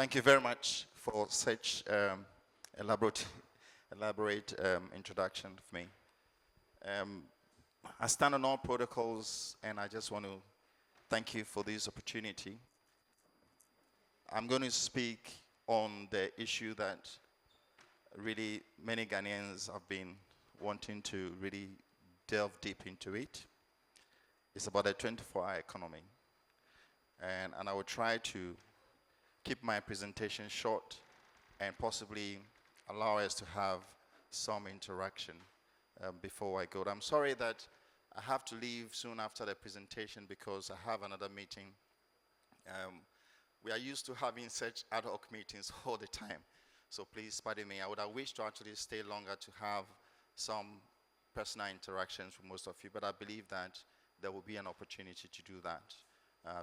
Thank you very much for such elaborate, introduction of me. I stand on all protocols, and I just want to thank you for this opportunity. I'm going to speak on the issue that really many Ghanaians have been wanting to really delve deep into it. It's about the 24-hour economy. And I will try to keep my presentation short and possibly allow us to have some interaction before I go. I'm sorry that I have to leave soon after the presentation because I have another meeting. We are used to having such ad hoc meetings all the time. So please pardon me. I would have wished to actually stay longer to have some personal interactions with most of you, but I believe that there will be an opportunity to do that.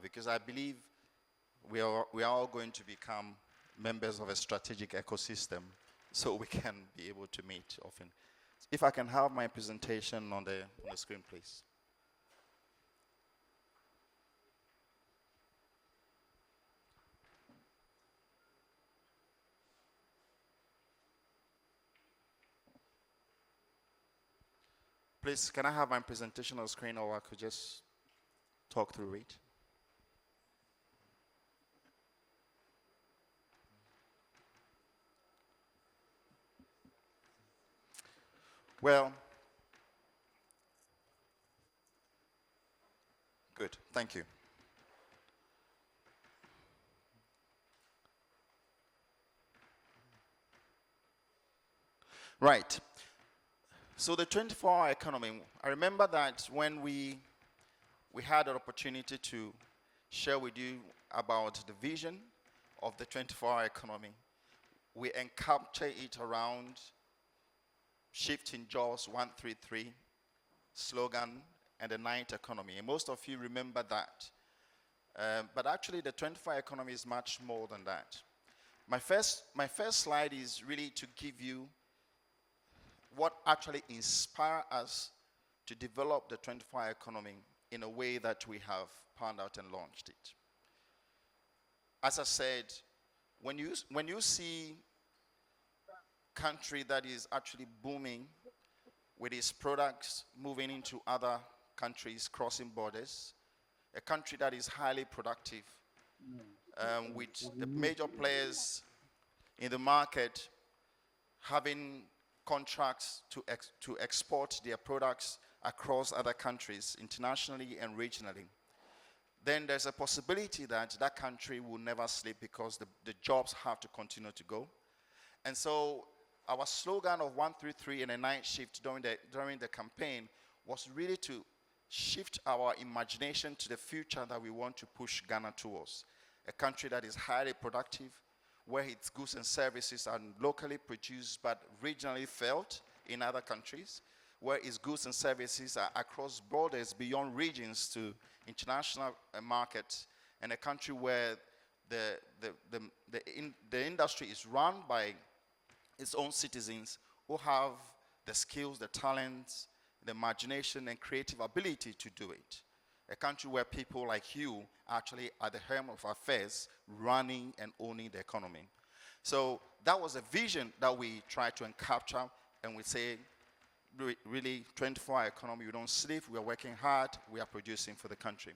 Because I believe we are all going to become members of a strategic ecosystem so we can be able to meet often. If I can have my presentation on the screen, please. Please, can I have my presentation on the screen, or I could just talk through it? Well, good, thank you. Right, so the 24-hour economy, I remember that when we had an opportunity to share with you about the vision of the 24-hour economy, we encapture it around shifting jobs 133 slogan and the night economy. And most of you remember that. But actually the 24-hour economy is much more than that. My first slide is really to give you what actually inspired us to develop the 24-hour economy in a way that we have found out and launched it. As I said, when you see country that is actually booming with its products moving into other countries, crossing borders, a country that is highly productive, with the major players in the market having contracts to export their products across other countries, internationally and regionally, then there's a possibility that that country will never sleep because the jobs have to continue to go. And so our slogan of 133 and a night shift during the campaign was really to shift our imagination to the future that we want to push Ghana towards. A country that is highly productive, where its goods and services are locally produced but regionally felt in other countries, where its goods and services are across borders beyond regions to international markets, and a country where the industry is run by its own citizens who have the skills, the talents, the imagination and creative ability to do it. A country where people like you actually are the helm of affairs, running and owning the economy. So that was a vision that we tried to capture, and we say, really, 24-hour economy, we don't sleep, we are working hard, we are producing for the country.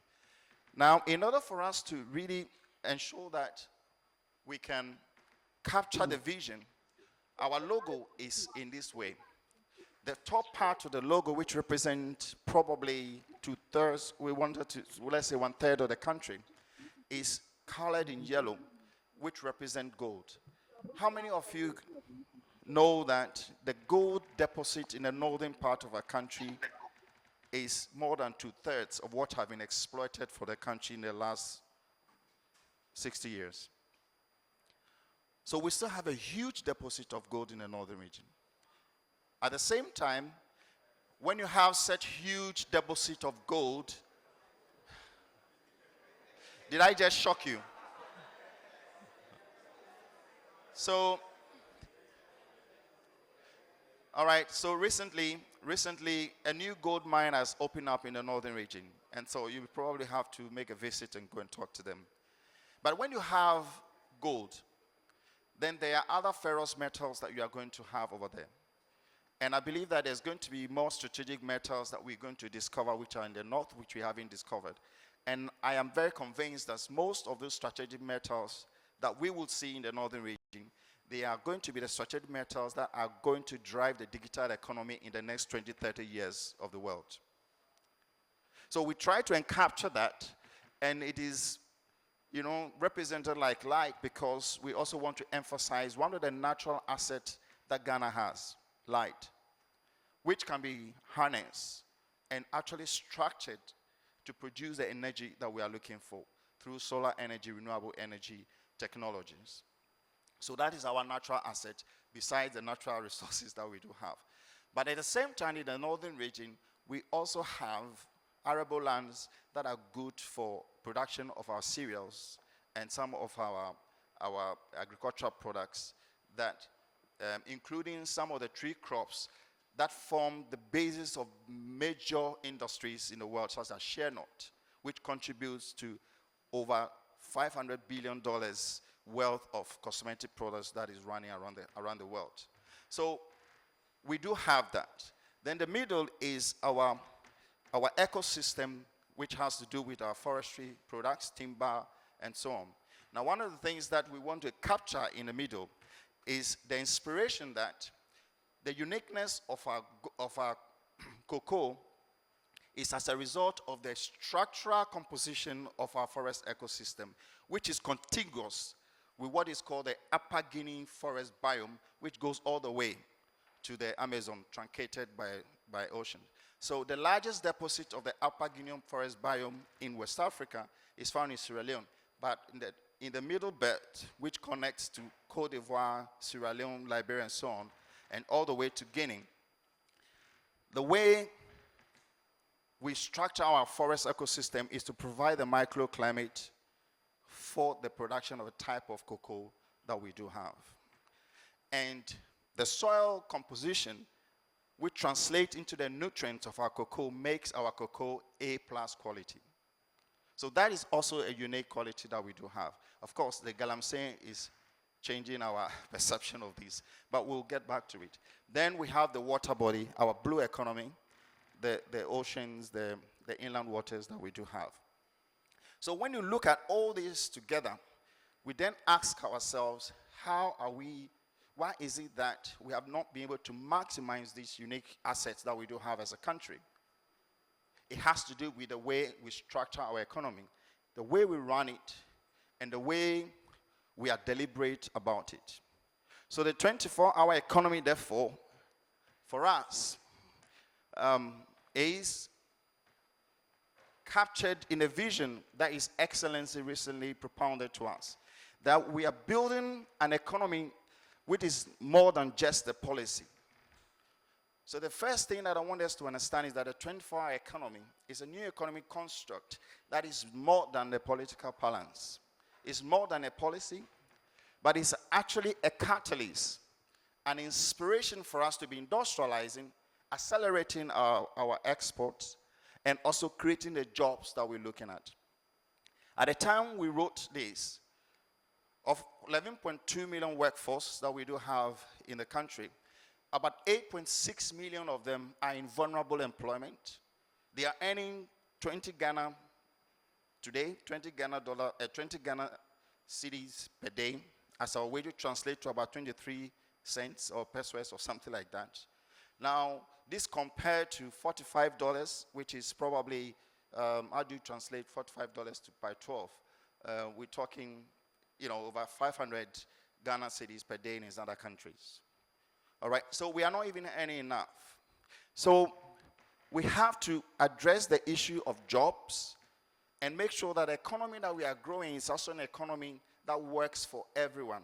Now, in order for us to really ensure that we can capture the vision, our logo is in this way. The top part of the logo, which represents probably 2/3, we wanted to, let's say 1/3 of the country, is colored in yellow, which represent gold. How many of you know that the gold deposit in the northern part of our country is more than 2/3 of what have been exploited for the country in the last 60 years? So we still have a huge deposit of gold in the northern region. At the same time, when you have such huge deposit of gold, did I just shock you? So, all right, so recently a new gold mine has opened up in the northern region. And so you probably have to make a visit and go and talk to them. But when you have gold, Then there are other ferrous metals that you are going to have over there. And I believe that there's going to be more strategic metals that we're going to discover, which are in the north, which we haven't discovered. And I am very convinced that most of those strategic metals that we will see in the northern region, they are going to be the strategic metals that are going to drive the digital economy in the next 20, 30 years of the world. So we try to encapture that, and it is, represented like light, because we also want to emphasize one of the natural assets that Ghana has, light, which can be harnessed and actually structured to produce the energy that we are looking for through solar energy, renewable energy technologies. So that is our natural asset, besides the natural resources that we do have. But at the same time, in the northern region, we also have arable lands that are good for production of our cereals and some of our agricultural products, that including some of the tree crops that form the basis of major industries in the world, such as shea nut, which contributes to over $500 billion worth of cosmetic products that is running around the world. So we do have that. Then the middle is our ecosystem, which has to do with our forestry products, timber, and so on. Now, one of the things that we want to capture in the middle is the inspiration that the uniqueness of our cocoa is as a result of the structural composition of our forest ecosystem, which is contiguous with what is called the Upper Guinea forest biome, which goes all the way to the Amazon, truncated by ocean. So the largest deposit of the Upper Guinea forest biome in West Africa is found in Sierra Leone, but in the middle belt, which connects to Cote d'Ivoire, Sierra Leone, Liberia, and so on, and all the way to Guinea, the way we structure our forest ecosystem is to provide the microclimate for the production of a type of cocoa that we do have. And the soil composition, which translates into the nutrients of our cocoa, makes our cocoa A+ quality. So that is also a unique quality that we do have. Of course, the galamsey is changing our perception of this, but we'll get back to it. Then we have the water body, our blue economy, the oceans, the inland waters that we do have. So when you look at all this together, we then ask ourselves, why is it that we have not been able to maximize these unique assets that we do have as a country? It has to do with the way we structure our economy, the way we run it, and the way we are deliberate about it. So the 24-hour economy, therefore, for us, is captured in a vision that His Excellency recently propounded to us, that we are building an economy which is more than just a policy. So the first thing that I want us to understand is that the 24-hour economy is a new economic construct that is more than the political balance. It's more than a policy, but it's actually a catalyst, an inspiration for us to be industrializing, accelerating our exports, and also creating the jobs that we're looking at. At the time we wrote this, of 11.2 million workforce that we do have in the country, about 8.6 million of them are in vulnerable employment. They are earning 20 Ghana today, 20 Ghana cedis per day, as our wage translate to about 23 cents or pesos or something like that. Now, this compared to $45, which is probably, how do you translate $45 by 12? We're talking, over 500 Ghana cedis per day in these other countries. All right, so we are not even earning enough. So we have to address the issue of jobs and make sure that the economy that we are growing is also an economy that works for everyone.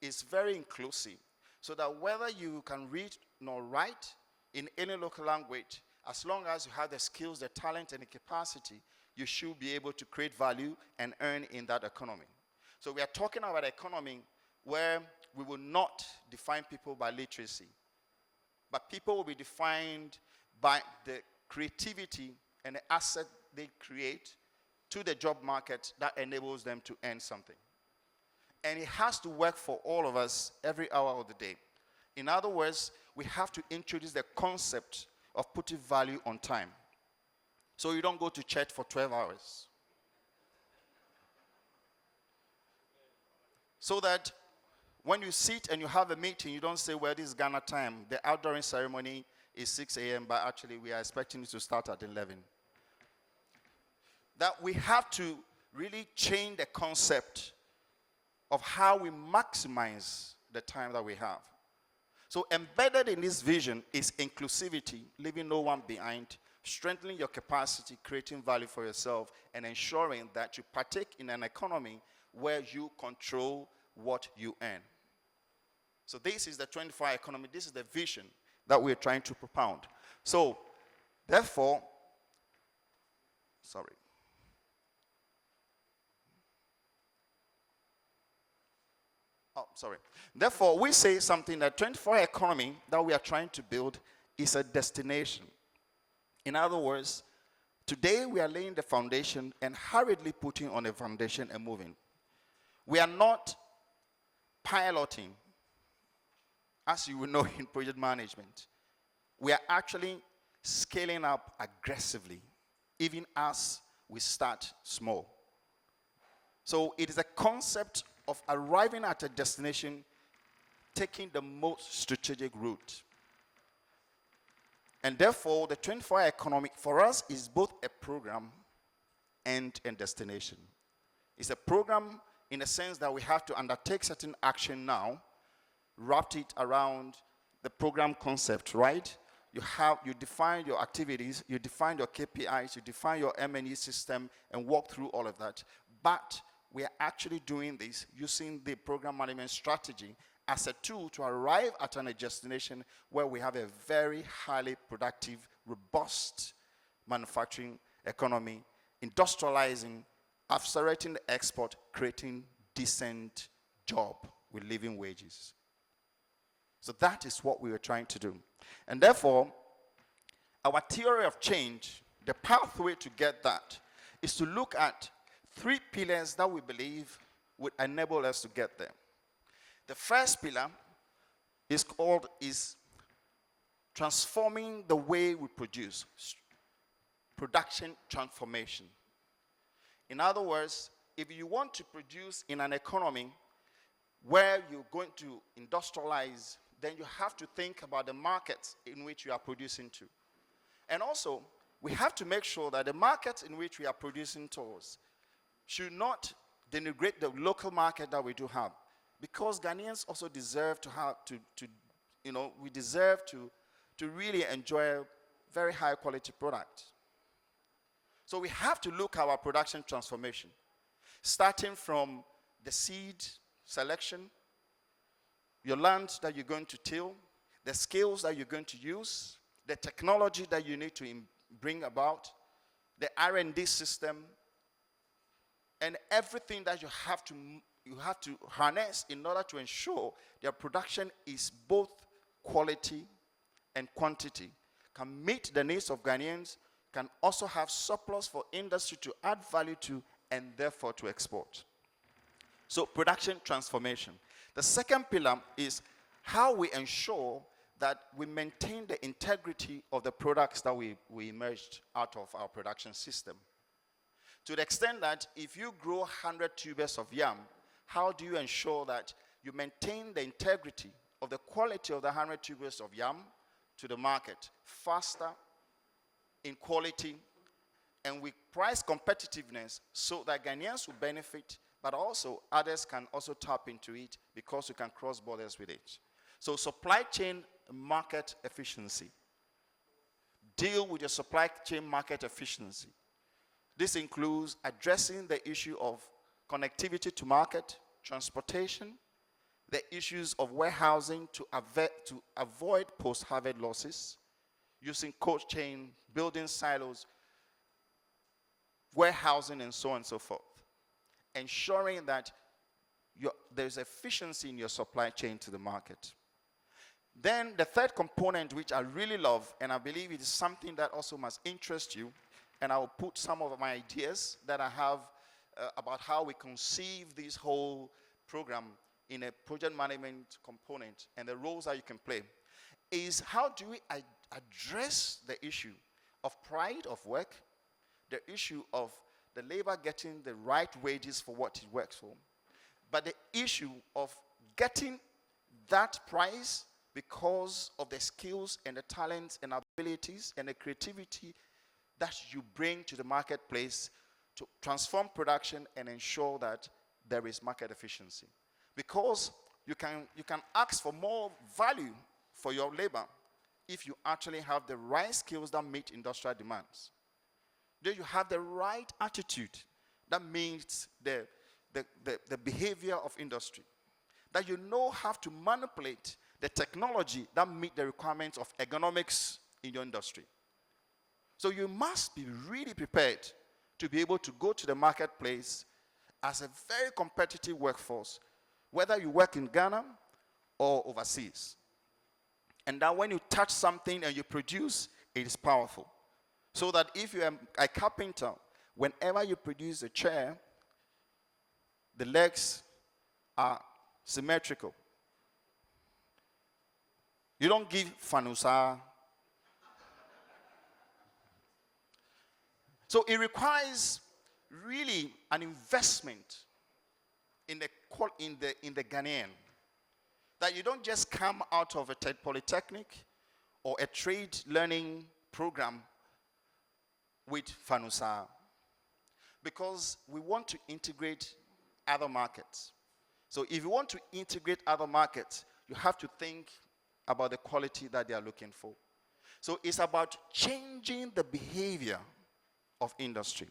It's very inclusive, so that whether you can read nor write in any local language, as long as you have the skills, the talent, and the capacity, you should be able to create value and earn in that economy. So we are talking about an economy where we will not define people by literacy, but people will be defined by the creativity and the asset they create to the job market that enables them to earn something. And it has to work for all of us every hour of the day. In other words, we have to introduce the concept of putting value on time. So you don't go to church for 12 hours. So that when you sit and you have a meeting, you don't say, well, this is Ghana time. The outdooring ceremony is 6 a.m., but actually we are expecting it to start at 11. That we have to really change the concept of how we maximize the time that we have. So embedded in this vision is inclusivity, leaving no one behind, strengthening your capacity, creating value for yourself, and ensuring that you partake in an economy where you control what you earn. So this is the 24-hour economy. This is the vision that we're trying to propound. So, therefore, Therefore, we say something that 24-hour economy that we are trying to build is a destination. In other words, today we are laying the foundation and hurriedly putting on a foundation and moving. We are not piloting, as you will know in project management. We are actually scaling up aggressively, even as we start small. So it is a concept of arriving at a destination, taking the most strategic route. And therefore, the 24-hour economic for us is both a program and a destination. It's a program in the sense that we have to undertake certain action now, wrapped it around the program concept, right? You define your activities, you define your KPIs, you define your M&E system, and walk through all of that. But we are actually doing this using the program management strategy as a tool to arrive at a destination where we have a very highly productive, robust manufacturing economy, industrializing, accelerating the export, creating decent job with living wages. So that is what we were trying to do. And therefore, our theory of change, the pathway to get that, is to look at 3 pillars that we believe would enable us to get there. The first pillar is transforming the way we produce, production transformation. In other words, if you want to produce in an economy where you're going to industrialize, then you have to think about the markets in which you are producing to. And also, we have to make sure that the markets in which we are producing towards should not denigrate the local market that we do have. Because Ghanaians also deserve to have, we deserve to really enjoy very high quality product. So we have to look at our production transformation, starting from the seed selection, your land that you're going to till, the skills that you're going to use, the technology that you need to bring about, the R&D system, and everything that you have to harness in order to ensure their production is both quality and quantity, can meet the needs of Ghanaians, can also have surplus for industry to add value to, and therefore to export. So production transformation. The second pillar is how we ensure that we maintain the integrity of the products that we emerged out of our production system. To the extent that if you grow 100 tubers of yam, how do you ensure that you maintain the integrity of the quality of the 100 tubers of yam to the market faster, in quality, and with price competitiveness so that Ghanaians will benefit, but also others can also tap into it because you can cross borders with it. So supply chain market efficiency. Deal with your supply chain market efficiency. This includes addressing the issue of connectivity to market, transportation, the issues of warehousing to avoid post-harvest losses, using cold chain, building silos, warehousing, and so on and so forth. Ensuring that there's efficiency in your supply chain to the market. Then the third component, which I really love, and I believe it is something that also must interest you, and I will put some of my ideas that I have about how we conceive this whole program in a project management component and the roles that you can play is how do we address the issue of pride of work, the issue of the labor getting the right wages for what he works for, but the issue of getting that price because of the skills and the talents and abilities and the creativity that you bring to the marketplace to transform production and ensure that there is market efficiency. Because you can ask for more value for your labor if you actually have the right skills that meet industrial demands. Then you have the right attitude that meets the behavior of industry. That you know how to manipulate the technology that meet the requirements of ergonomics in your industry. So you must be really prepared to be able to go to the marketplace as a very competitive workforce, whether you work in Ghana or overseas. And that when you touch something and you produce, it is powerful. So that if you are a carpenter, whenever you produce a chair, the legs are symmetrical. You don't give fanusa. So it requires really an investment in the Ghanaian. That you don't just come out of a polytechnic or a trade learning program with fanusa. Because we want to integrate other markets. So if you want to integrate other markets, you have to think about the quality that they are looking for. So it's about changing the behavior of industry.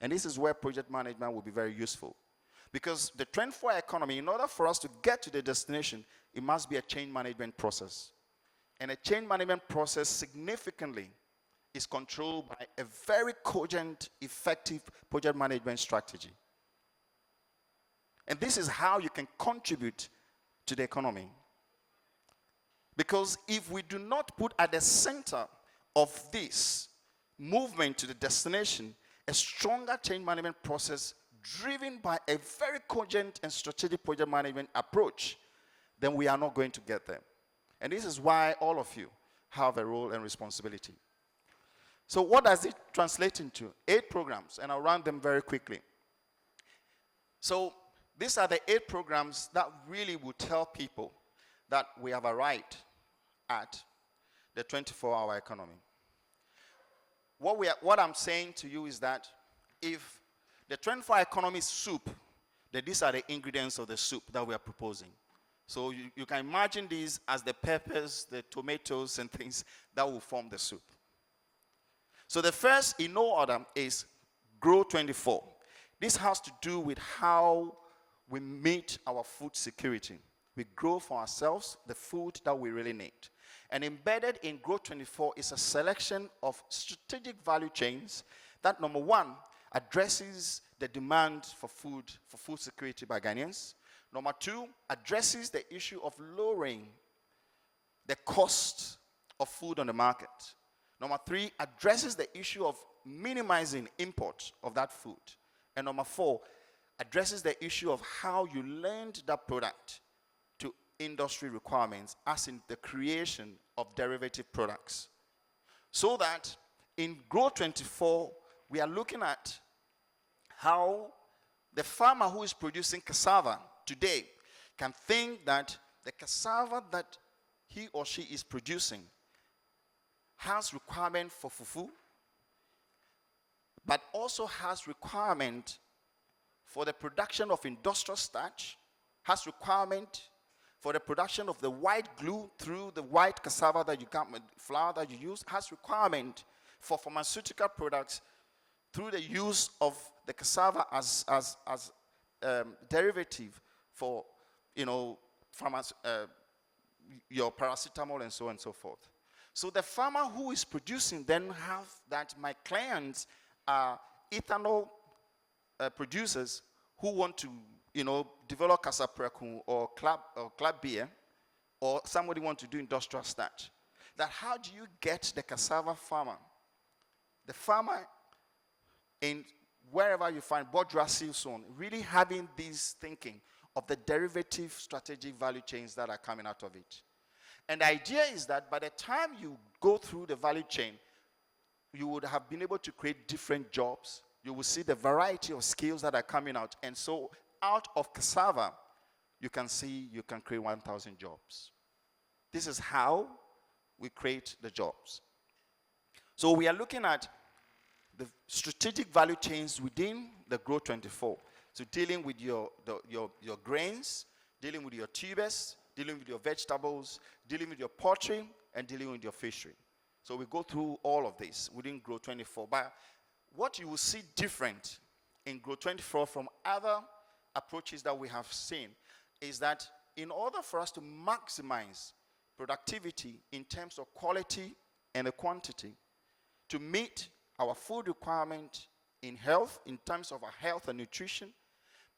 And this is where project management will be very useful. Because the 24-hour economy, in order for us to get to the destination, it must be a change management process. And a change management process significantly is controlled by a very cogent, effective project management strategy. And this is how you can contribute to the economy. Because if we do not put at the center of this movement to the destination a stronger change management process driven by a very cogent and strategic project management approach, then we are not going to get there. And this is why all of you have a role and responsibility. So what does it translate into? 8 programs, and I'll run them very quickly. So these are the 8 programs that really will tell people that we have arrived at the 24-hour economy. What I'm saying to you is that if the 24-hour economy is soup, then these are the ingredients of the soup that we are proposing. So you can imagine these as the peppers, the tomatoes, and things that will form the soup. So the first, in no order, is Grow 24. This has to do with how we meet our food security. We grow for ourselves the food that we really need. And embedded in Grow 24 is a selection of strategic value chains that, number one, addresses the demand for food security by Ghanaians. Number 2, addresses the issue of lowering the cost of food on the market. Number 3, addresses the issue of minimizing import of that food. And number 4, addresses the issue of how you lend that product to industry requirements, as in the creation of derivative products. So that in Grow 24, we are looking at how the farmer who is producing cassava today can think that the cassava that he or she is producing has requirement for fufu, but also has requirement for the production of industrial starch, has requirement for the production of the white glue through the white cassava that you can, flour that you use, has requirement for pharmaceutical products through the use of the cassava as derivative for, your paracetamol and so on and so forth. So the farmer who is producing then have that my clients are ethanol producers who want to, develop Casaprecu or club beer, or somebody want to do industrial starch. That how do you get the cassava farmer, the farmer in wherever you find Bodrasil zone, really having this thinking of the derivative strategic value chains that are coming out of it. And the idea is that by the time you go through the value chain, you would have been able to create different jobs. You will see the variety of skills that are coming out. And so out of cassava, you can see you can create 1,000 jobs. This is how we create the jobs. So we are looking at the strategic value chains within the Grow 24. So dealing with your grains, dealing with your tubers, dealing with your vegetables, dealing with your poultry, and dealing with your fishery. So we go through all of this within Grow 24. But what you will see different in Grow 24 from other approaches that we have seen is that in order for us to maximize productivity in terms of quality and the quantity, to meet our food requirement in health, in terms of our health and nutrition,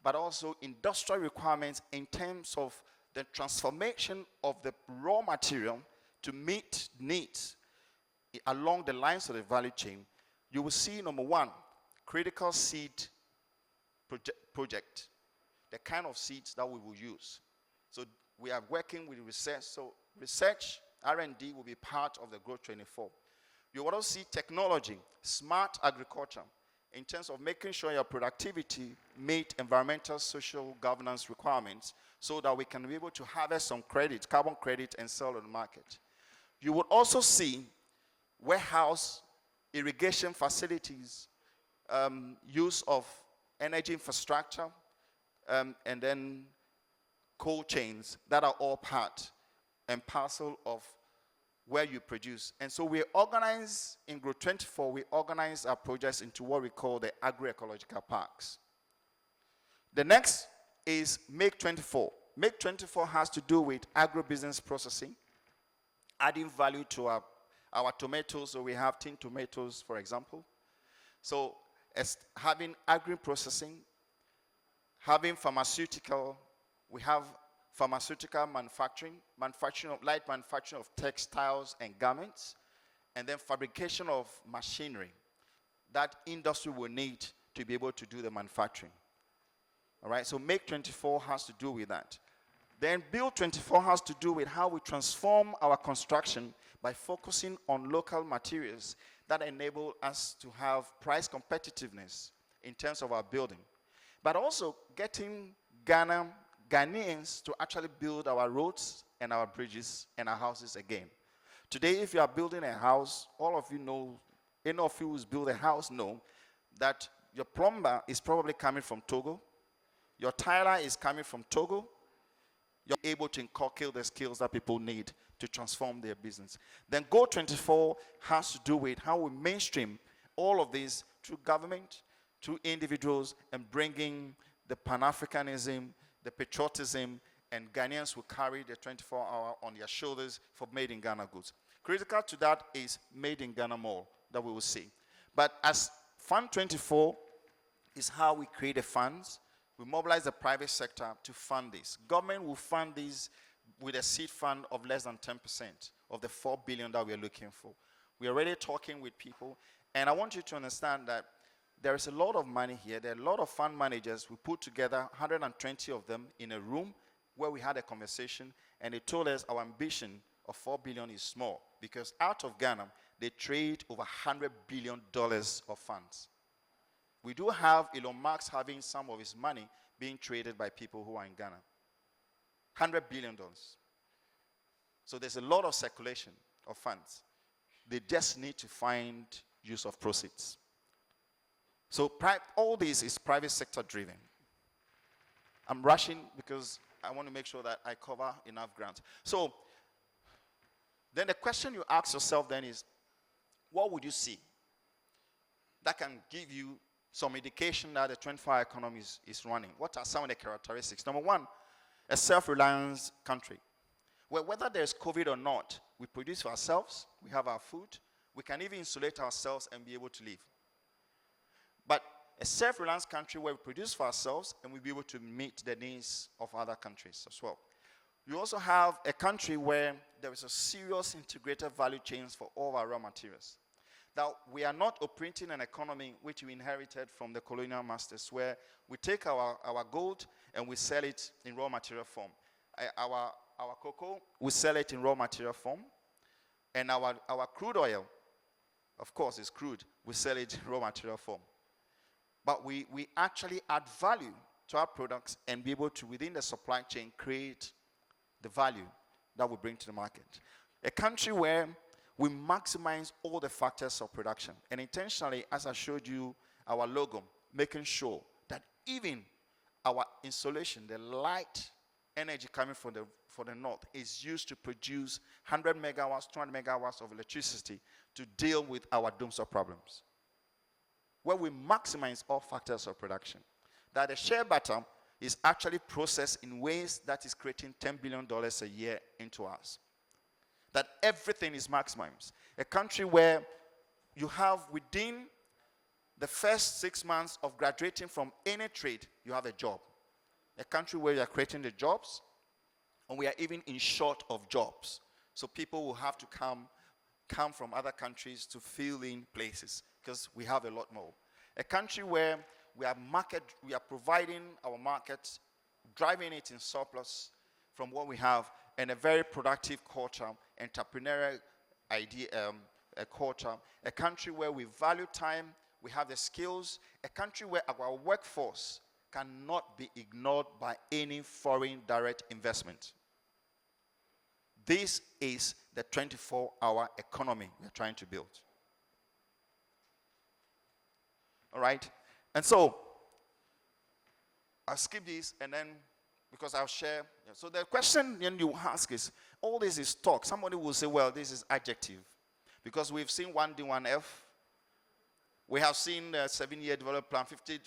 but also industrial requirements in terms of the transformation of the raw material to meet needs along the lines of the value chain, you will see, number one, critical seed project, the kind of seeds that we will use. So we are working with research. So research, R&D will be part of the Growth 24. You will also see technology, smart agriculture, in terms of making sure your productivity meet environmental, social governance requirements so that we can be able to harvest some credit, carbon credit, and sell on the market. You would also see warehouse, irrigation facilities, use of energy infrastructure, and then cold chains that are all part and parcel of where you produce. And so we organize, in Grow 24, we organize our projects into what we call the agroecological parks. The next is Make 24. Make 24 has to do with agribusiness processing, adding value to our tomatoes. So we have tin tomatoes, for example. So as having agri-processing, having pharmaceutical, we have pharmaceutical manufacturing, light manufacturing of textiles and garments, and then fabrication of machinery that industry will need to be able to do the manufacturing. All right, so Make 24 has to do with that. Then Build 24 has to do with how we transform our construction by focusing on local materials that enable us to have price competitiveness in terms of our building, but also getting Ghanaians to actually build our roads and our bridges and our houses again. Today, if you are building a house, all of you know, any of you who's built a house know that your plumber is probably coming from Togo, your tiler is coming from Togo. You're able to inculcate the skills that people need to transform their business. Then Go 24 has to do with how we mainstream all of this through government, through individuals, and bringing the Pan-Africanism, the patriotism, and Ghanaians will carry the 24-hour on their shoulders for Made in Ghana goods. Critical to that is Made in Ghana Mall that we will see. But as Fund 24 is how we create the funds, we mobilize the private sector to fund this. Government will fund this with a seed fund of less than 10% of the $4 billion that we're looking for. We're already talking with people, and I want you to understand that there is a lot of money here. There are a lot of fund managers. We put together 120 of them in a room where we had a conversation, and they told us our ambition of $4 billion is small because out of Ghana, they trade over $100 billion of funds. We do have Elon Musk having some of his money being traded by people who are in Ghana. $100 billion. So there's a lot of circulation of funds. They just need to find use of proceeds. So all this is private sector driven. I'm rushing because I want to make sure that I cover enough ground. So then the question you ask yourself then is, what would you see that can give you some indication that the 24-hour economy is running? What are some of the characteristics? Number one, a self-reliance country, where whether there's COVID or not, we produce for ourselves, we have our food, we can even insulate ourselves and be able to live. But a self-reliance country where we produce for ourselves and we'll be able to meet the needs of other countries as well. You also have a country where there is a serious integrated value chains for all our raw materials. Now, we are not operating an economy which we inherited from the colonial masters, where we take our gold and we sell it in raw material form. Our cocoa, we sell it in raw material form. And our crude oil, of course, is crude. We sell it in raw material form. But we actually add value to our products and be able to, within the supply chain, create the value that we bring to the market. A country where we maximize all the factors of production. And intentionally, as I showed you our logo, making sure that even our insulation, the light energy coming from the north, is used to produce 100 megawatts, 200 megawatts of electricity to deal with our domes of problems. Where we maximize all factors of production. That the shea butter is actually processed in ways that is creating $10 billion a year into us. That everything is maximized. A country where you have, within the first 6 months of graduating from any trade, you have a job. A country where you are creating the jobs, and we are even in short of jobs. So people will have to come from other countries to fill in places because we have a lot more. A country where we are providing our market, driving it in surplus from what we have, and a very productive culture, entrepreneurial culture. A country where we value time, we have the skills. A country where our workforce cannot be ignored by any foreign direct investment. This is the 24-hour economy we're trying to build. All right? And so, I'll skip this and then, because I'll share. So the question then you ask is, all this is talk. Somebody will say, well, this is adjective. Because we've seen 1D, 1F. We have seen the 7-year development plan, 50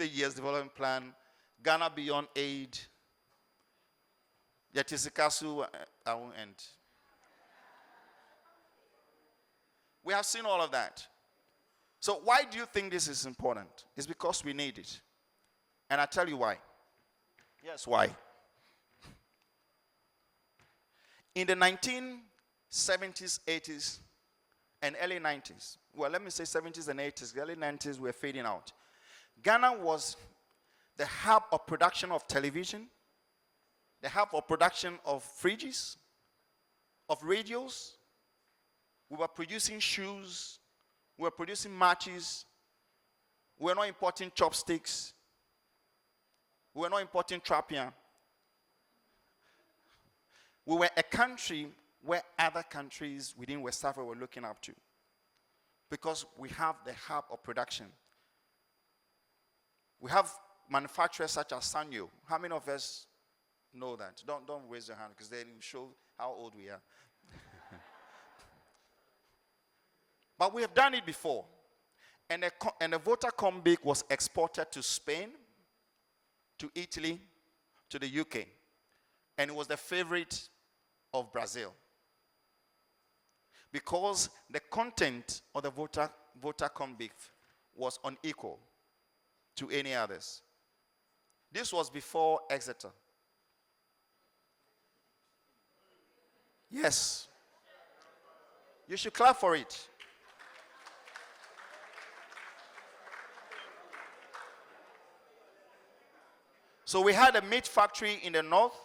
years development plan, Ghana Beyond Aid, Yatisikasu, I won't end. We have seen all of that. So why do you think this is important? It's because we need it. And I'll tell you why. Yes, why? In the 1970s, 80s, and early 90s, well, let me say 70s and 80s, the early 90s were fading out. Ghana was the hub of production of television, the hub of production of fridges, of radios. We were producing shoes. We were producing matches. We were not importing chopsticks. We were not importing trappian. We were a country where other countries within West Africa were looking up to. Because we have the hub of production. We have manufacturers such as Sanyo. How many of us know that? Don't raise your hand because they will show how old we are. But we have done it before. And the Vodacom was exported to Spain, to Italy, to the UK. And it was the favorite of Brazil. Because the content of the Vodacom beef was unequal to any others. This was before Exeter. Yes. You should clap for it. So we had a meat factory in the north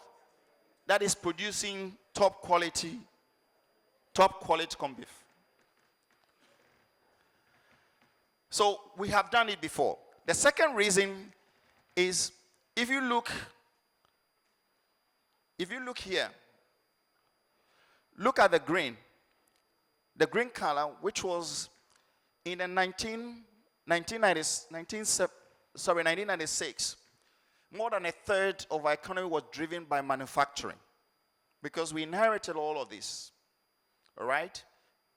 that is producing top quality corned beef. So we have done it before. The second reason is if you look here, look at the green color, which was in the 1996. More than a third of our economy was driven by manufacturing because we inherited all of this. All right?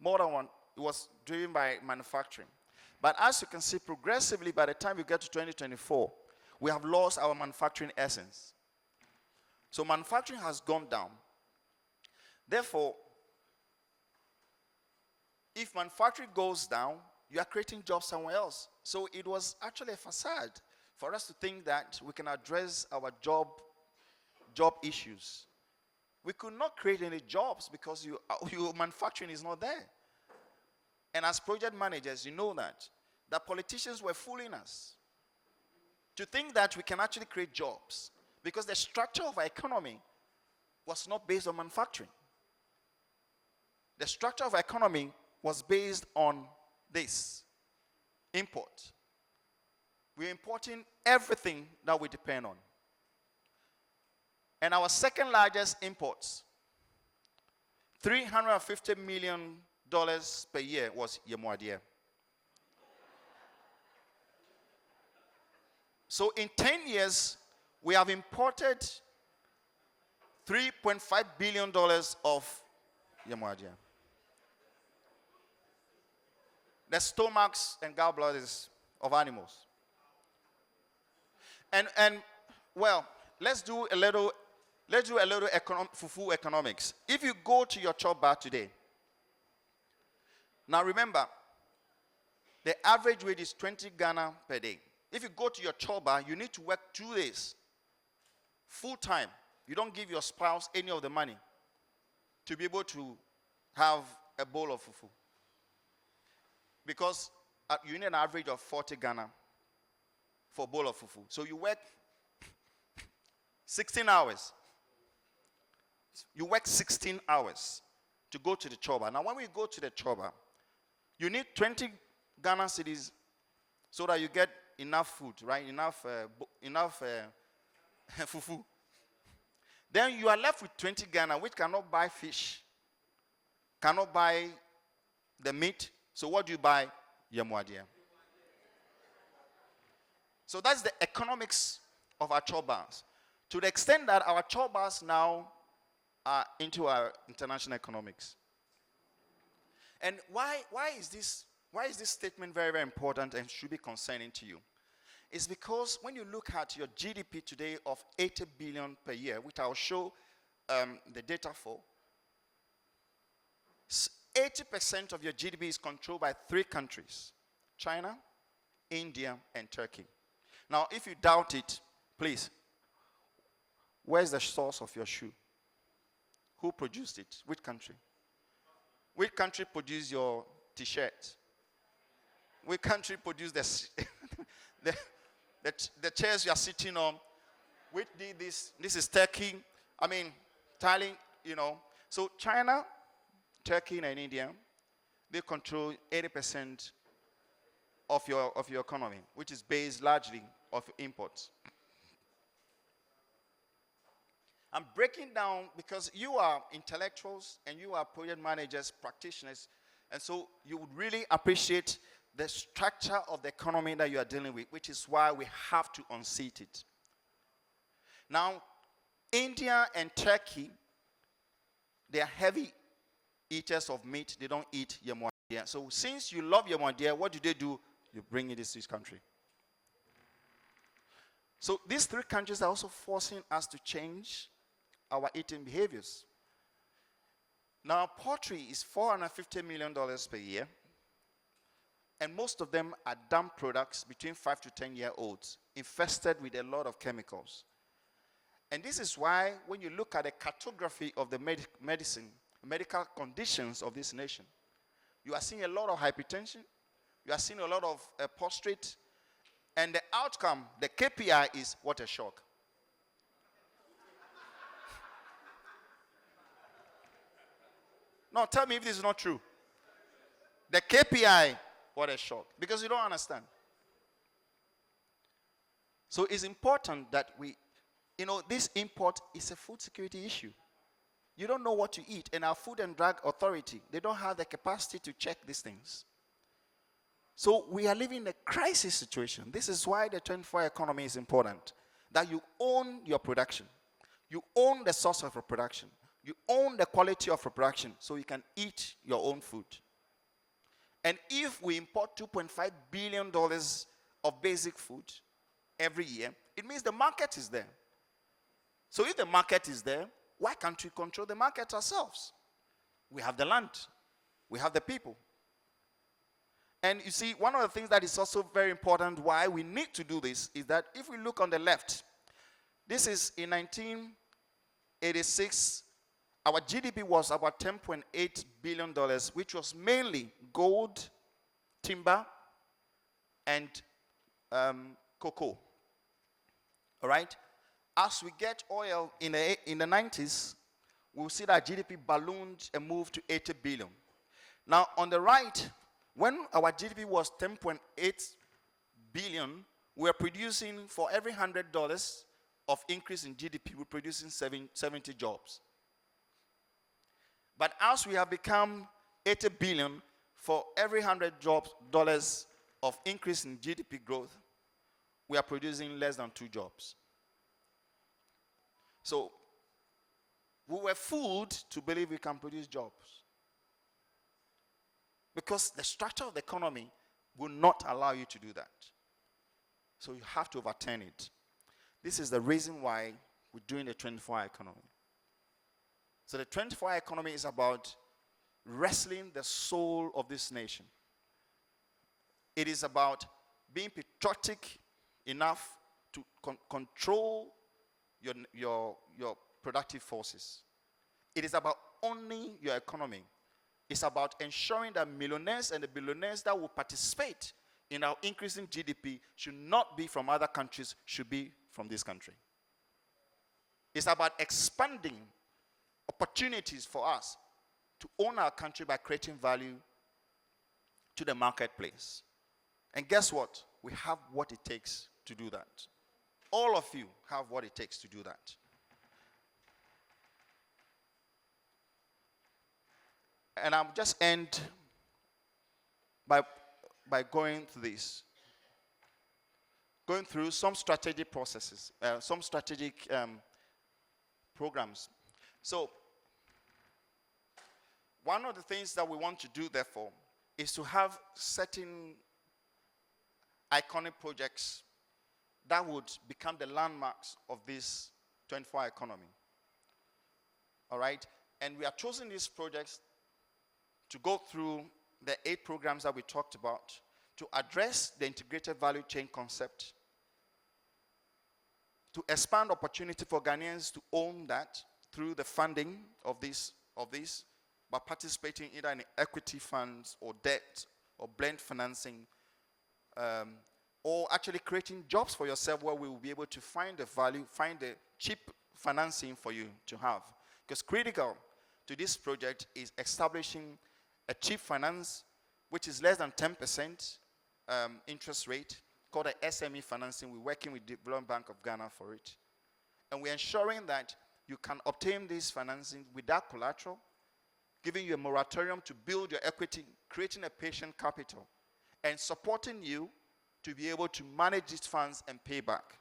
More than one, it was driven by manufacturing. But as you can see, progressively, by the time we get to 2024, we have lost our manufacturing essence. So manufacturing has gone down. Therefore, if manufacturing goes down, you are creating jobs somewhere else. So it was actually a facade for us to think that we can address our job issues. We could not create any jobs because your manufacturing is not there. And as project managers, you know that politicians were fooling us to think that we can actually create jobs Because the structure of our economy was not based on manufacturing. The structure of our economy was based on this: import. We're importing everything that we depend on. And our second largest imports, $350 million per year, was Yemuadia. So in 10 years, we have imported $3.5 billion of Yemuadia. The stomachs and gallbladders of animals. And well, let's do a little fufu economics. If you go to your chop bar today, now remember, the average wage is 20 Ghana per day. If you go to your chop bar, you need to work 2 days, full time. You don't give your spouse any of the money to be able to have a bowl of fufu. Because you need an average of 40 Ghana for a bowl of fufu. So you work 16 hours. You work 16 hours to go to the choba. Now, when we go to the choba, you need 20 Ghana cedis so that you get enough food, right? Enough fufu. Then you are left with 20 Ghana, which cannot buy fish, cannot buy the meat. So what do you buy? Yemuadia. So that's the economics of our chobas. To the extent that our chobas now are into our international economics. And why is this statement very, very important and should be concerning to you? It's because when you look at your GDP today of 80 billion per year, which I'll show the data for, 80% of your GDP is controlled by 3 countries: China, India, and Turkey. Now, if you doubt it, please, where's the source of your shoe? Who produced it? Which country? Which country produced your t-shirt? Which country produced the chairs you are sitting on? Which did this? This is Turkey. I mean, Thailand, you know. So China, Turkey, and India, they control 80% of your economy, which is based largely of imports. I'm breaking down because you are intellectuals and you are project managers, practitioners, and so you would really appreciate the structure of the economy that you are dealing with, which is why we have to unseat it. Now, India and Turkey, they are heavy eaters of meat. They don't eat yemuadia. So since you love yemuadia, what do? You bring it to this country. So these 3 countries are also forcing us to change our eating behaviors. Now, poultry is $450 million per year, and most of them are dump products between 5 to 10-year-olds, infested with a lot of chemicals. And this is why, when you look at the cartography of the medical conditions of this nation, you are seeing a lot of hypertension, you are seeing a lot of prostrate, and the outcome, the KPI, is what a shock. No, tell me if this is not true. The KPI, what a shock. Because you don't understand. So it's important that this import is a food security issue. You don't know what to eat. And our Food and Drug Authority, they don't have the capacity to check these things. So we are living in a crisis situation. This is why the 24-hour economy is important. That you own your production. You own the source of your production. You own the quality of your production so you can eat your own food. And if we import $2.5 billion of basic food every year, it means the market is there. So if the market is there, why can't we control the market ourselves? We have the land. We have the people. And you see, one of the things that is also very important why we need to do this is that if we look on the left, this is in 1986, our GDP was about $10.8 billion, which was mainly gold, timber, and cocoa. All right? As we get oil in the 90s, we'll see that GDP ballooned and moved to 80 billion. Now, on the right, when our GDP was 10.8 billion, we are producing, for every $100 of increase in GDP, we're producing 70 jobs. But as we have become 80 billion, for every $100 of increase in GDP growth, we are producing less than 2 jobs. So we were fooled to believe we can produce jobs, because the structure of the economy will not allow you to do that. So you have to overturn it. This is the reason why we're doing the 24-hour economy. So the 24-hour economy is about wrestling the soul of this nation. It is about being patriotic enough to control your productive forces. It is about owning your economy. It's about ensuring that millionaires and the billionaires that will participate in our increasing GDP should not be from other countries, should be from this country. It's about expanding opportunities for us to own our country by creating value to the marketplace. And guess what? We have what it takes to do that. All of you have what it takes to do that. And I'll just end by going through this. Going through some strategic processes, some strategic programs. So, one of the things that we want to do, therefore, is to have certain iconic projects that would become the landmarks of this 24-hour economy. All right? And we are choosing these projects to go through the 8 programs that we talked about to address the integrated value chain concept, to expand opportunity for Ghanaians to own that through the funding of this by participating either in equity funds or debt or blend financing, or actually creating jobs for yourself where we will be able to find the value, find the cheap financing for you to have. Because critical to this project is establishing a cheap finance which is less than 10% interest rate, called the SME financing. We're working with the Development Bank of Ghana for it. And we're ensuring that you can obtain this financing without collateral, giving you a moratorium to build your equity, creating a patient capital, and supporting you to be able to manage these funds and pay back.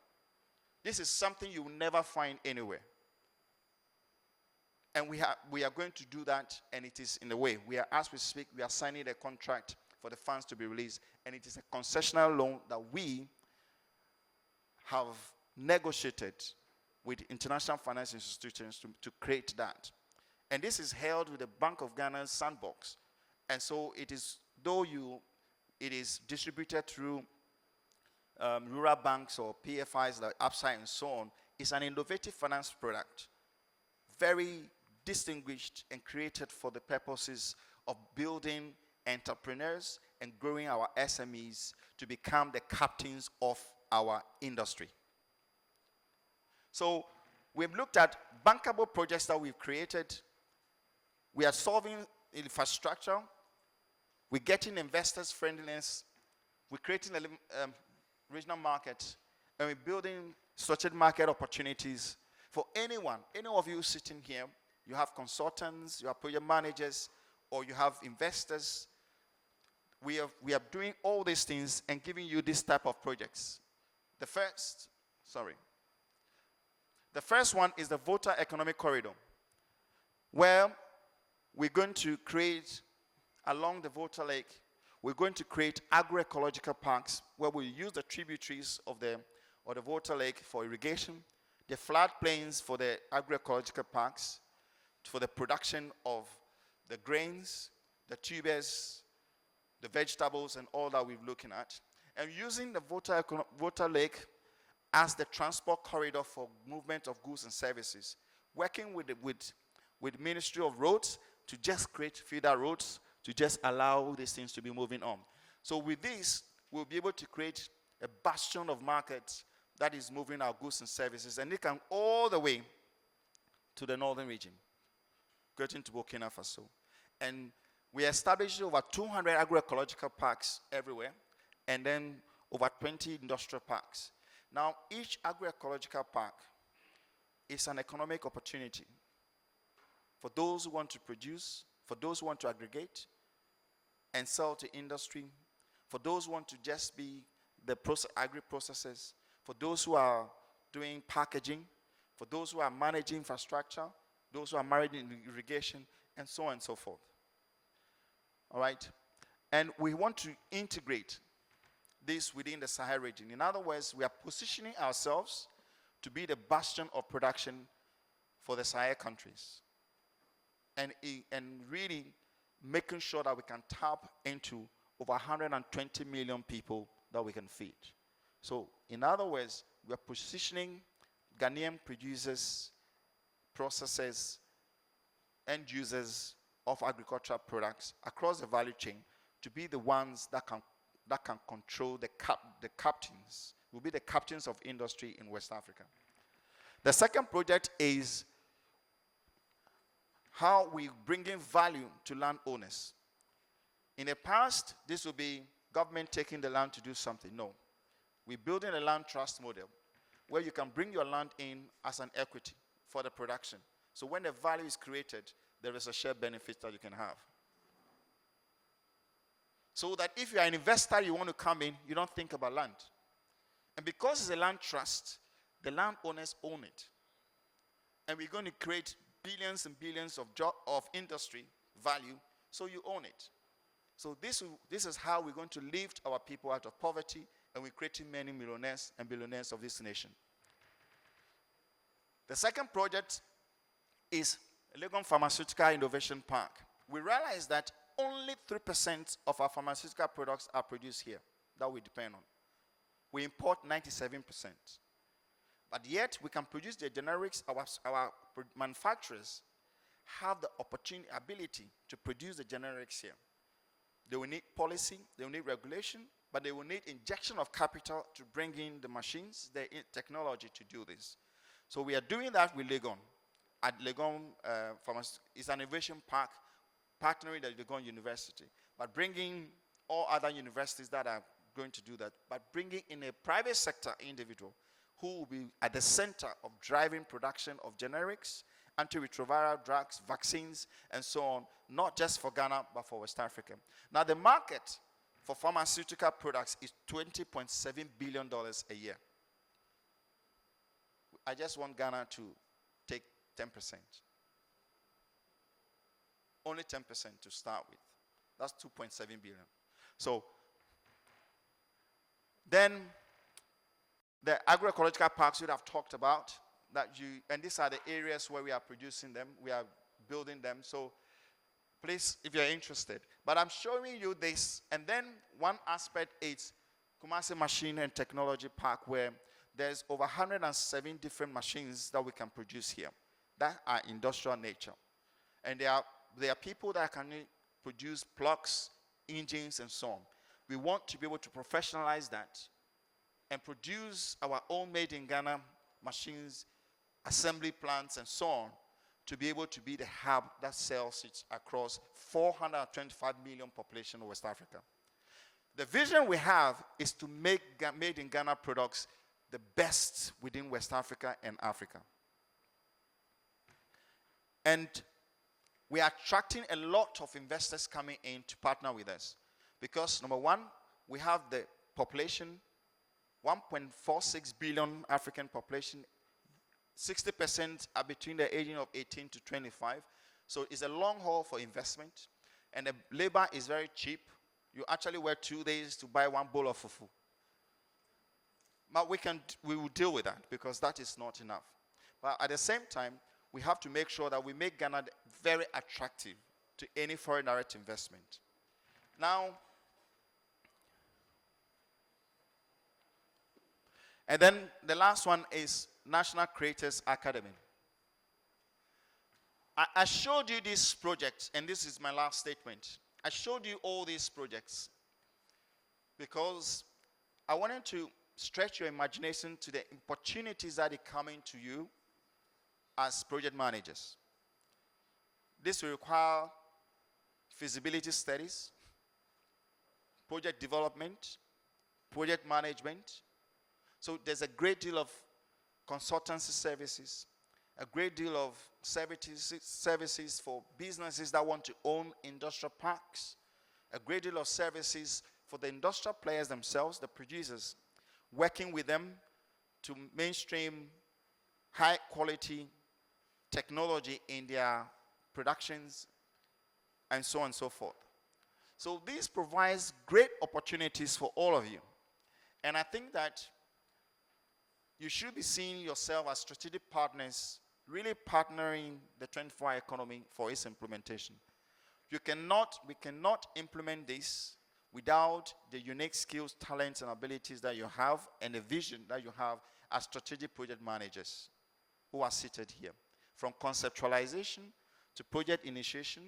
This is something you will never find anywhere. And we are going to do that, and it is in the way. As we speak, we are signing a contract for the funds to be released, and it is a concessional loan that we have negotiated with international financial institutions to create that. And this is held with the Bank of Ghana's sandbox. And so it is, it is distributed through rural banks or PFIs like Upside and so on. It's an innovative finance product, very distinguished and created for the purposes of building entrepreneurs and growing our SMEs to become the captains of our industry. So we've looked at bankable projects that we've created. We are solving infrastructure. We're getting investors friendliness. We're creating a regional market, and we're building structured market opportunities for anyone. Any of you sitting here, you have consultants, you have project managers, or you have investors. We are doing all these things and giving you this type of projects. The first one is the Volta Economic Corridor, where we're going to create, along the Volta Lake, we're going to create agroecological parks where we use the tributaries of the Volta Lake for irrigation, the floodplains for the agroecological parks, for the production of the grains, the tubers, the vegetables, and all that we're looking at. And using the Volta Lake as the transport corridor for movement of goods and services, working with Ministry of Roads to just create feeder roads, to just allow these things to be moving on. So with this, we'll be able to create a bastion of markets that is moving our goods and services, and it can all the way to the northern region, getting to Burkina Faso. And we established over 200 agroecological parks everywhere, and then over 20 industrial parks. Now, each agroecological park is an economic opportunity for those who want to produce, for those who want to aggregate and sell to industry, for those who want to just be the agri-processors, for those who are doing packaging, for those who are managing infrastructure, those who are managing irrigation, and so on and so forth. All right? And we want to integrate this within the Sahel region. In other words, we are positioning ourselves to be the bastion of production for the Sahel countries. And really making sure that we can tap into over 120 million people that we can feed. So, in other words, we are positioning Ghanaian producers, processors, end users of agricultural products across the value chain to be the ones that can control the captains, will be the captains of industry in West Africa. The second project is how we bring in value to landowners. In the past, this will be government taking the land to do something. No. We're building a land trust model where you can bring your land in as an equity for the production. So when the value is created, there is a shared benefit that you can have. So that if you're an investor, you want to come in, you don't think about land. And because it's a land trust, the landowners own it. And we're going to create billions and billions of industry value, so you own it. So this is how we're going to lift our people out of poverty, and we're creating many millionaires and billionaires of this nation. The second project is Legon Pharmaceutical Innovation Park. We realize that only 3% of our pharmaceutical products are produced here that we depend on. We import 97%. But yet, we can produce the generics. Our manufacturers have the ability to produce the generics here. They will need policy, they will need regulation, but they will need injection of capital to bring in the machines, the technology to do this. So we are doing that with Legon. At Legon it's an innovation park partnering with Legon University, but bringing all other universities that are going to do that, but bringing in a private sector individual who will be at the center of driving production of generics, antiretroviral drugs, vaccines, and so on, not just for Ghana, but for West Africa. Now, the market for pharmaceutical products is $20.7 billion a year. I just want Ghana to take 10%. Only 10% to start with. That's 2.7 billion. So, then the agroecological parks we have talked about, and these are the areas where we are producing them, we are building them. So please, if you're interested. But I'm showing you this, and then one aspect is Kumasi Machine and Technology Park, where there's over 107 different machines that we can produce here that are industrial nature. And there are people that can produce plugs, engines, and so on. We want to be able to professionalize that and produce our own made in Ghana machines, assembly plants, and so on, to be able to be the hub that sells it across 425 million population of West Africa. The vision we have is to make made in Ghana products the best within West Africa and Africa. And we are attracting a lot of investors coming in to partner with us. Because number one, we have the population, 1.46 billion African population, 60% are between the age of 18 to 25. So it's a long haul for investment. And the labor is very cheap. You actually work 2 days to buy one bowl of fufu. But we will deal with that because that is not enough. But at the same time, we have to make sure that we make Ghana very attractive to any foreign direct investment. Now, and then the last one is National Creators Academy. I showed you this project, and this is my last statement. I showed you all these projects because I wanted to stretch your imagination to the opportunities that are coming to you as project managers. This will require feasibility studies, project development, project management. So there's a great deal of consultancy services, a great deal of services for businesses that want to own industrial parks, a great deal of services for the industrial players themselves, the producers, working with them to mainstream high quality technology in their productions, and so on and so forth. So this provides great opportunities for all of you. And I think that you should be seeing yourself as strategic partners, really partnering the 24-hour economy for its implementation. We cannot implement this without the unique skills, talents, and abilities that you have and the vision that you have as strategic project managers who are seated here. From conceptualization to project initiation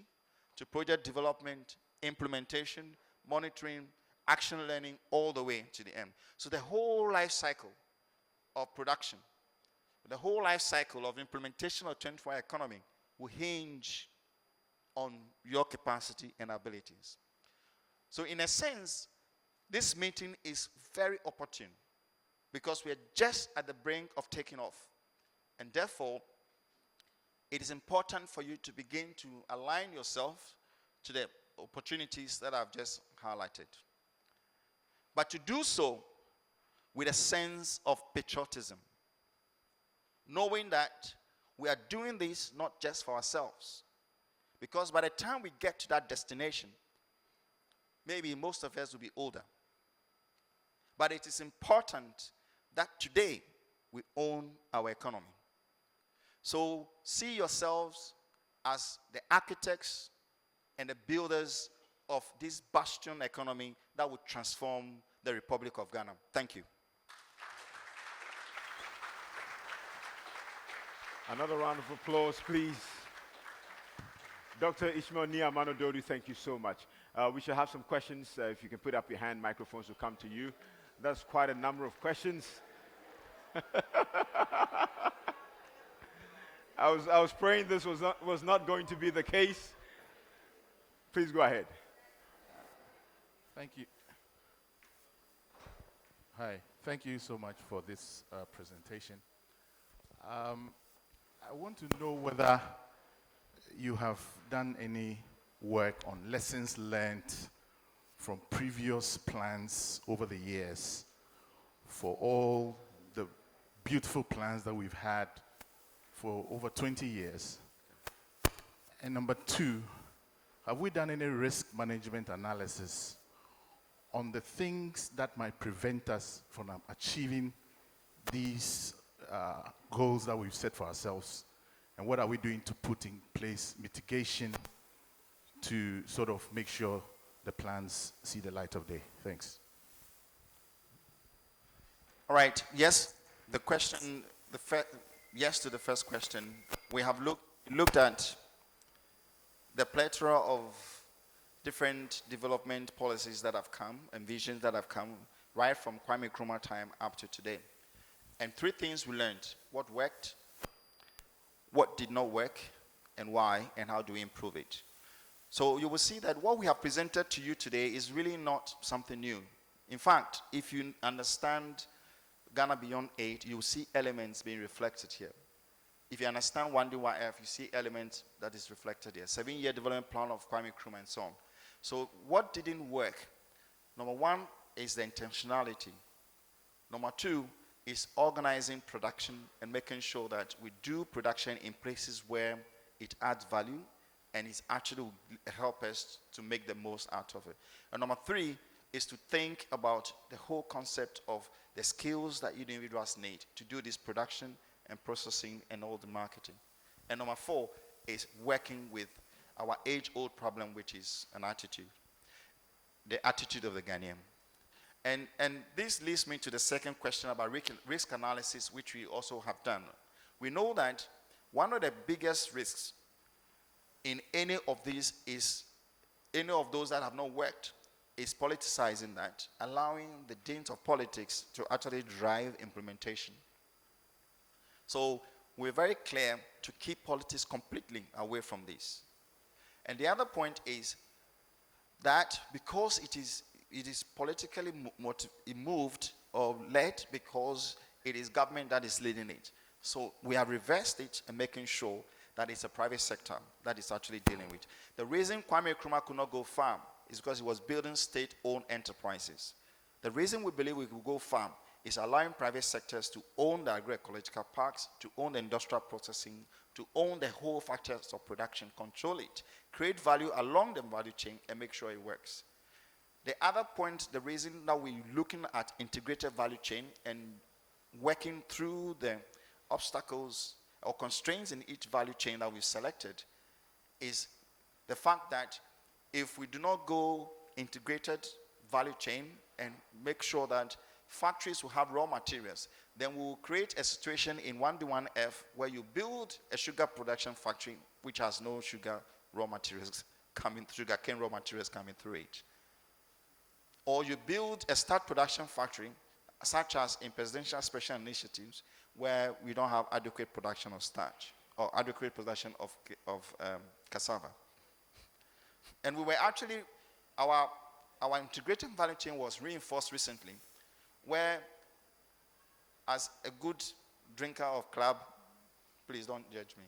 to project development, implementation, monitoring, action learning, all the way to the end. So the whole life cycle of production, the whole life cycle of implementation of 24-hour economy will hinge on your capacity and abilities. So in a sense, this meeting is very opportune because we are just at the brink of taking off. And therefore, it is important for you to begin to align yourself to the opportunities that I've just highlighted. But to do so with a sense of patriotism, knowing that we are doing this not just for ourselves. Because by the time we get to that destination, maybe most of us will be older. But it is important that today we own our economy. So see yourselves as the architects and the builders of this bastion economy that will transform the Republic of Ghana. Thank you. Another round of applause, please. Dr. Ishmael Niamano Dodu, thank you so much. We should have some questions. If you can put up your hand, microphones will come to you. That's quite a number of questions. I was praying this was not going to be the case. Please go ahead. Thank you. Hi. Thank you so much for this presentation. I want to know whether you have done any work on lessons learned from previous plans over the years for all the beautiful plans that we've had for over 20 years. And number two, have we done any risk management analysis on the things that might prevent us from achieving these goals that we've set for ourselves? And what are we doing to put in place mitigation to sort of make sure the plans see the light of day? Thanks. All right. Yes, the question, yes to the first question. We have looked at the plethora of different development policies that have come and visions that have come right from Kwame Nkrumah time up to today. And three things we learned: what worked, what did not work, and why, and how do we improve it. So you will see that what we have presented to you today is really not something new. In fact, if you understand Ghana Beyond 8, you will see elements being reflected here. If you understand 1DYF, you see elements that is reflected here. 7-year development plan of Kwame Nkrumah and so on. So what didn't work? Number one is the intentionality. Number two is organizing production and making sure that we do production in places where it adds value and it actually will help us to make the most out of it. And number three is to think about the whole concept of the skills that you individuals need to do this production and processing and all the marketing. And number four is working with our age-old problem, which is an attitude, the attitude of the Ghanaian. And this leads me to the second question about risk analysis, which we also have done. We know that one of the biggest risks in any of these is any of those that have not worked is politicizing that, allowing the dint of politics to actually drive implementation. So we're very clear to keep politics completely away from this. And the other point is that because it is politically moved or led, because it is government that is leading it. So we have reversed it and making sure that it's a private sector that is actually dealing with. The reason Kwame Nkrumah could not go farm is because he was building state-owned enterprises. The reason we believe we could go farm is allowing private sectors to own the agroecological parks, to own the industrial processing, to own the whole factors of production, control it, create value along the value chain, and make sure it works. The other point, the reason that we're looking at integrated value chain and working through the obstacles or constraints in each value chain that we've selected is the fact that if we do not go integrated value chain and make sure that factories will have raw materials, then we'll create a situation in 1D1F where you build a sugar production factory which has no sugar raw materials coming, sugar cane raw materials coming through it. Or you build a starch production factory, such as in presidential special initiatives, where we don't have adequate production of starch or adequate production of cassava. And we were actually, our integrated value chain was reinforced recently, where as a good drinker of club, please don't judge me,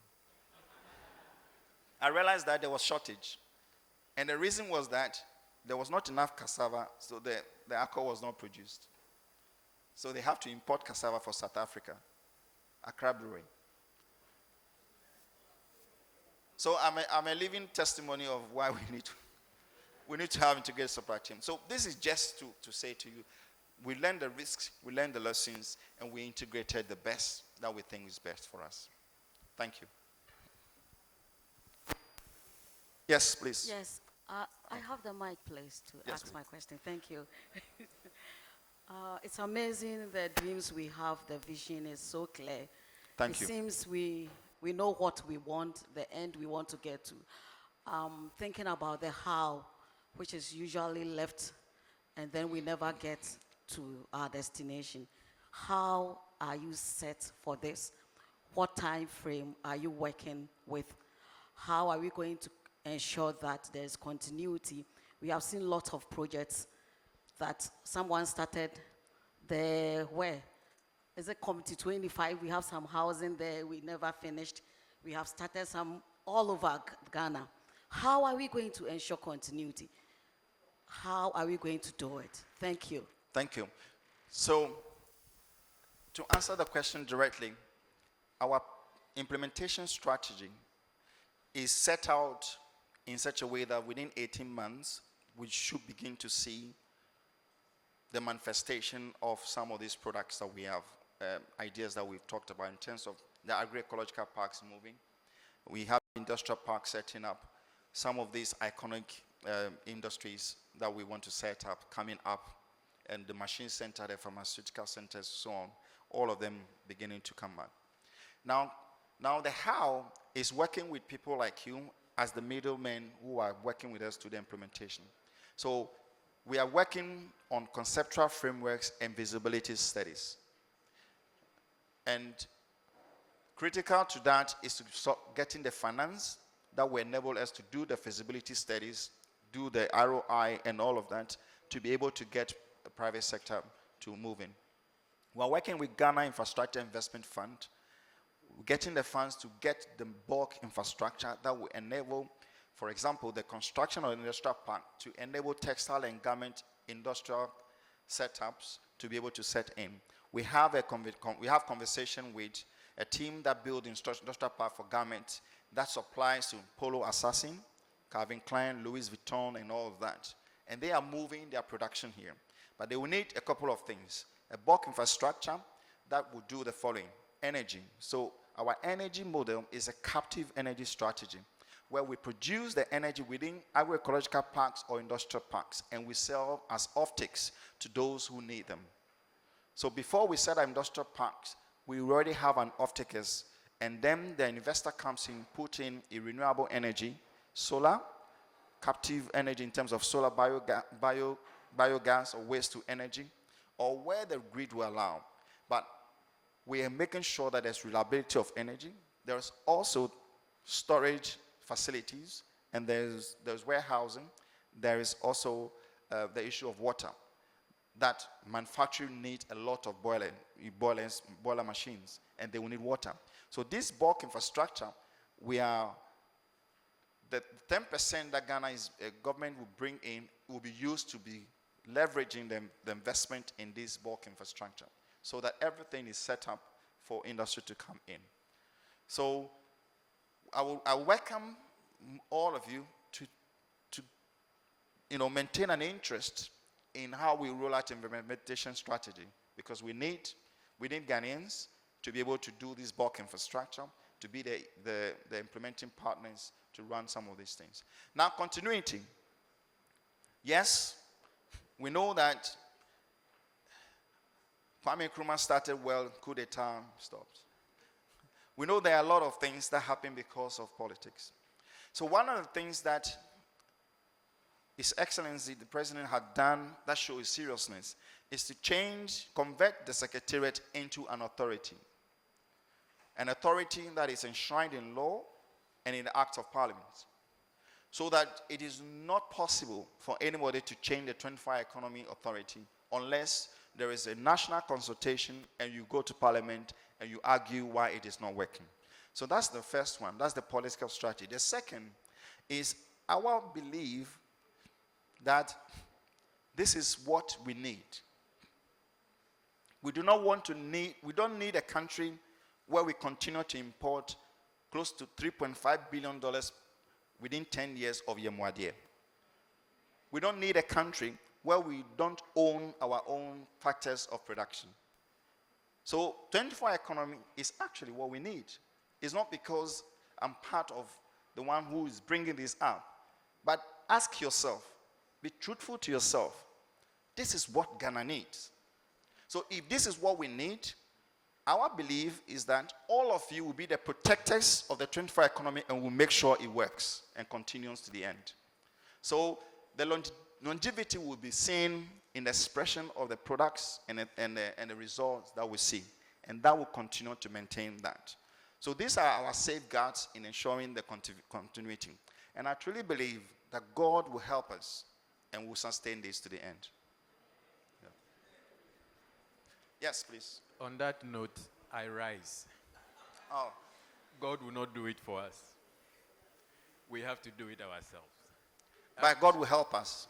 I realized that there was shortage. And the reason was that there was not enough cassava, so the alcohol was not produced. So they have to import cassava for South Africa, Accra Brewery. So I'm a living testimony of why we need to have integrated supply chain. So this is just to say to you, we learned the risks, we learned the lessons, and we integrated the best that we think is best for us. Thank you. Yes, please. Yes, I have the mic, please, to Yes, ask please. my question. Thank you. It's amazing the dreams we have, the vision is so clear. Thank you. It seems we know what we want, the end we want to get to. Thinking about the how, which is usually left, and then we never get to our destination. How are you set for this? What time frame are you working with? How are we going to ensure that there's continuity? We have seen lots of projects that someone started there, where? Is it Committee 25? We have some housing there, we never finished. We have started some all over Ghana. How are we going to ensure continuity? How are we going to do it? Thank you. Thank you. So, to answer the question directly, our implementation strategy is set out in such a way that within 18 months, we should begin to see the manifestation of some of these products that we have, ideas that we've talked about in terms of the agroecological parks moving. We have industrial parks setting up. Some of these iconic industries that we want to set up coming up, and the machine center, the pharmaceutical centers, so on, all of them beginning to come back. Now the how is working with people like you as the middlemen who are working with us to the implementation. So we are working on conceptual frameworks and visibility studies. And critical to that is to getting the finance that will enable us to do the feasibility studies, do the ROI and all of that, to be able to get the private sector to move in. We're working with Ghana Infrastructure Investment Fund, getting the funds to get the bulk infrastructure that will enable, for example, the construction of an industrial park to enable textile and garment industrial setups to be able to set in. We have conversation with a team that builds industrial park for garment that supplies to Polo Assassin, Calvin Klein, Louis Vuitton, and all of that. And they are moving their production here. But they will need a couple of things. A bulk infrastructure that will do the following. Energy. So our energy model is a captive energy strategy where we produce the energy within agroecological parks or industrial parks, and we sell as offtakes to those who need them. So before we set our industrial parks, we already have an offtakers, and then the investor comes in, put in a renewable energy, solar, captive energy in terms of solar biogas or waste to energy, or where the grid will allow. But we are making sure that there's reliability of energy. There's also storage facilities, and there's warehousing. There is also the issue of water. That manufacturing needs a lot of boiler machines, and they will need water. So this bulk infrastructure, the 10% that Ghana's government will bring in will be used to be leveraging the investment in this bulk infrastructure, so that everything is set up for industry to come in. So I welcome all of you to maintain an interest in how we roll out implementation strategy, because we need Ghanaians to be able to do this bulk infrastructure, to be the implementing partners to run some of these things. Now, continuity. Yes, we know that Kwame Nkrumah started well, coup d'etat stopped. We know there are a lot of things that happen because of politics. So one of the things that His Excellency, the President, had done that shows seriousness is to convert the Secretariat into an authority. An authority that is enshrined in law and in the Act of Parliament. So that it is not possible for anybody to change the 24-hour economy authority unless there is a national consultation and you go to Parliament and you argue why it is not working. So that's the first one. That's the political strategy. The second is our belief that this is what we need. We don't need a country where we continue to import close to $3.5 billion within 10 years of Yemwadie. We don't need a country where we don't own our own factors of production. So 24-hour economy is actually what we need. It's not because I'm part of the one who is bringing this up, but ask yourself, be truthful to yourself. This is what Ghana needs. So if this is what we need, our belief is that all of you will be the protectors of the 24-hour economy and will make sure it works and continues to the end. So the longevity will be seen in the expression of the products and the results that we see. And that will continue to maintain that. So these are our safeguards in ensuring the continuity. And I truly believe that God will help us and will sustain this to the end. Yeah. Yes, please. On that note, I rise. Oh. God will not do it for us. We have to do it ourselves. But God will help us.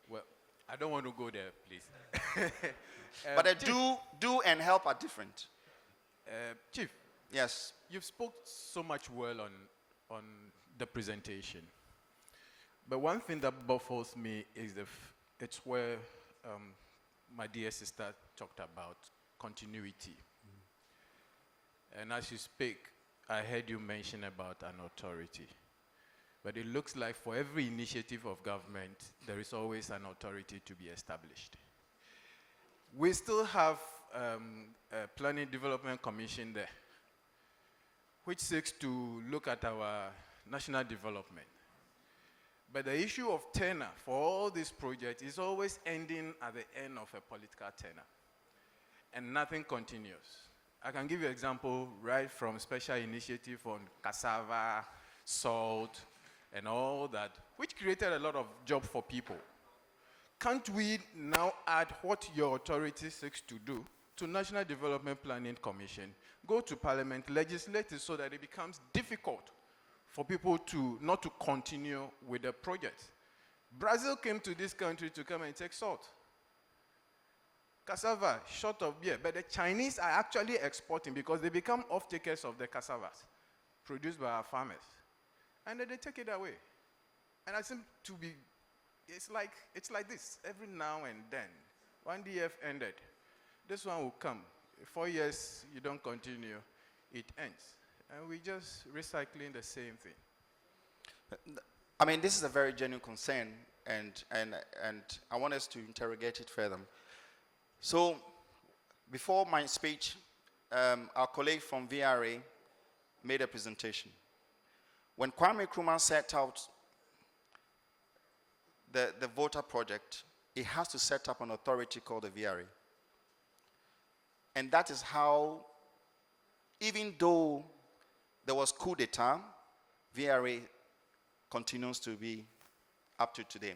Well, I don't want to go there, please. But do and help are different. Chief. Yes. You've spoke so much well on the presentation. But one thing that baffles me is it's where my dear sister talked about continuity. And as you speak, I heard you mention about an authority. But it looks like for every initiative of government, there is always an authority to be established. We still have a Planning Development Commission there, which seeks to look at our national development. But the issue of tenure for all these projects is always ending at the end of a political tenure. And nothing continues. I can give you an example right from special initiative on cassava, salt, and all that, which created a lot of jobs for people. Can't we now add what your authority seeks to do to National Development Planning Commission, go to Parliament, legislate it so that it becomes difficult for people not to continue with the project? Brazil came to this country to come and take salt. Cassava, short of beer, but the Chinese are actually exporting because they become off-takers of the cassavas produced by our farmers. And then they take it away. And I seem to be, it's like this, every now and then. One DF ended. This one will come. 4 years, you don't continue, it ends. And we're just recycling the same thing. I mean, this is a very genuine concern, and I want us to interrogate it further. So, before my speech, our colleague from VRA made a presentation. When Kwame Nkrumah set out the voter project, it has to set up an authority called the VRA. And that is how, even though there was coup d'etat, VRA continues to be up to today.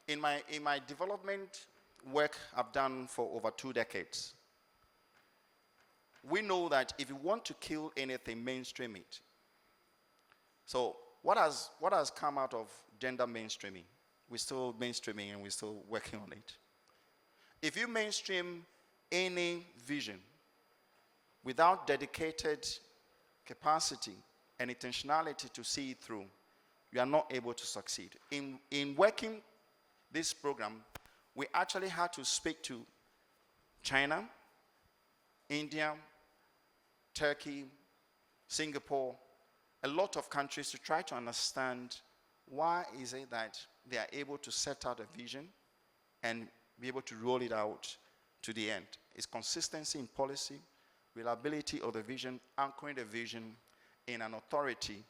In my development work I've done for over 2 decades, we know that if you want to kill anything, mainstream it. So what has come out of gender mainstreaming? We're still mainstreaming and we're still working on it. If you mainstream any vision without dedicated capacity and intentionality to see it through, you are not able to succeed. In working this program, we actually had to speak to China, India, Turkey, Singapore, a lot of countries to try to understand why is it that they are able to set out a vision and be able to roll it out to the end. It's consistency in policy, reliability of the vision, anchoring the vision in an authority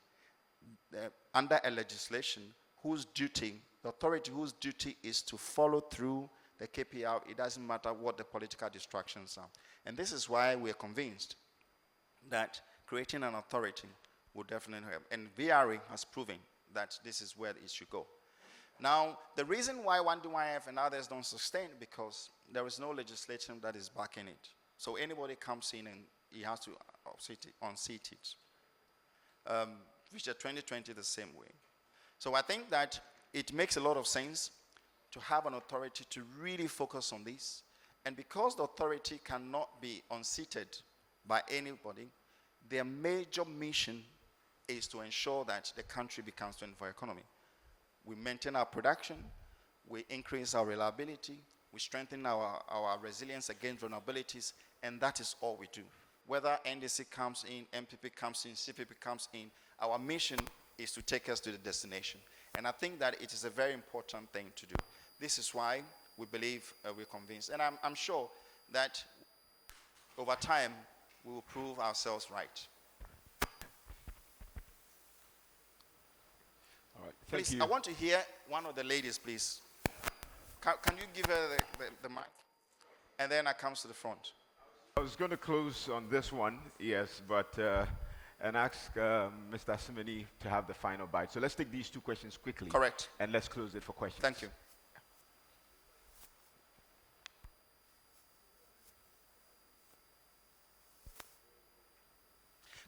under a legislation whose duty, the authority whose duty is to follow through the KPI. It doesn't matter what the political distractions are. And this is why we're convinced that creating an authority will definitely help. And VRA has proven that this is where it should go. Now, the reason why 1DYF and others don't sustain, because there is no legislation that is backing it. So anybody comes in and he has to unseat it. Vision 2020 the same way. So I think that it makes a lot of sense to have an authority to really focus on this. And because the authority cannot be unseated by anybody, their major mission is to ensure that the country becomes 24 economy. We maintain our production, we increase our reliability, we strengthen our resilience against vulnerabilities, and that is all we do. Whether NDC comes in, MPP comes in, CPP comes in, our mission is to take us to the destination. And I think that it is a very important thing to do. This is why we believe, we're convinced. And I'm sure that over time, we will prove ourselves right. All right, thank Please, you. I want to hear one of the ladies, please. Can you give her the mic? And then I comes to the front. I was going to close on this one, yes, but and ask Mr. Asimeni to have the final bite. So let's take these 2 questions quickly. Correct. And let's close it for questions. Thank you.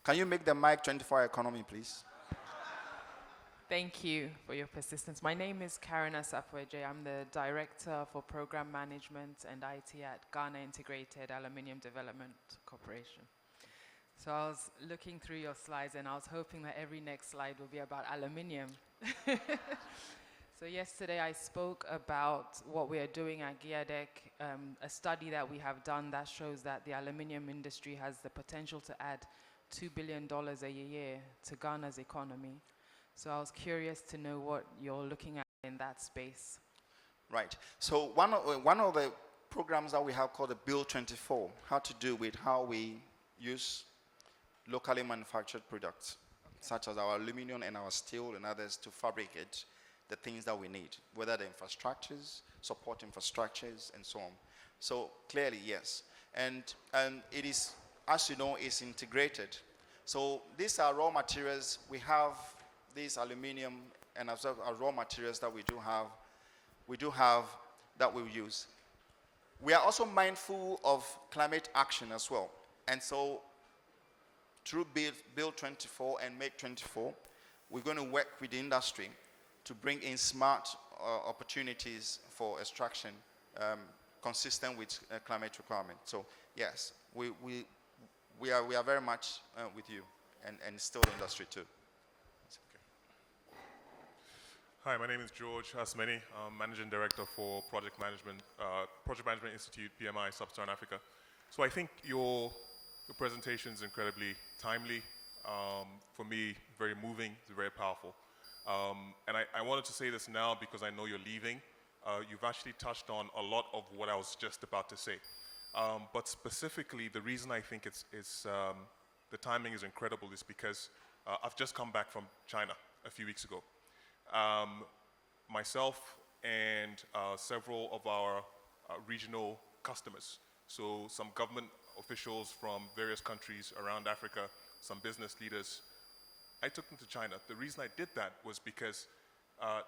Can you make the mic 24 economy, please? Thank you for your persistence. My name is Karen Asafweje. I'm the Director for Program Management and IT at Ghana Integrated Aluminium Development Corporation. So I was looking through your slides and I was hoping that every next slide will be about aluminium. So yesterday I spoke about what we are doing at GIADEC, a study that we have done that shows that the aluminium industry has the potential to add $2 billion a year to Ghana's economy. So I was curious to know what you're looking at in that space. Right. So one of the programs that we have called the Bill 24 had to do with how we use locally manufactured products, such as our aluminum and our steel and others, to fabricate the things that we need, whether the infrastructures, support infrastructures, and so on. So clearly, yes. And it is, as you know, is integrated. So these are raw materials. We have these aluminum and as well as raw materials that we do have that we use. We are also mindful of climate action as well. And so through Bill 24 and Make 24, we're going to work with the industry to bring in smart opportunities for extraction consistent with climate requirement. So yes, we are very much with you and still the industry too. Hi, my name is George Asmeni. I'm Managing Director for Project Management Institute, PMI, Sub-Saharan Africa. So I think your presentation is incredibly timely. For me, very moving, it's very powerful. And I wanted to say this now because I know you're leaving. You've actually touched on a lot of what I was just about to say. But specifically, the reason I think the timing is incredible is because I've just come back from China a few weeks ago. myself and several of our regional customers. So some government officials from various countries around Africa, some business leaders. I took them to China. The reason I did that was because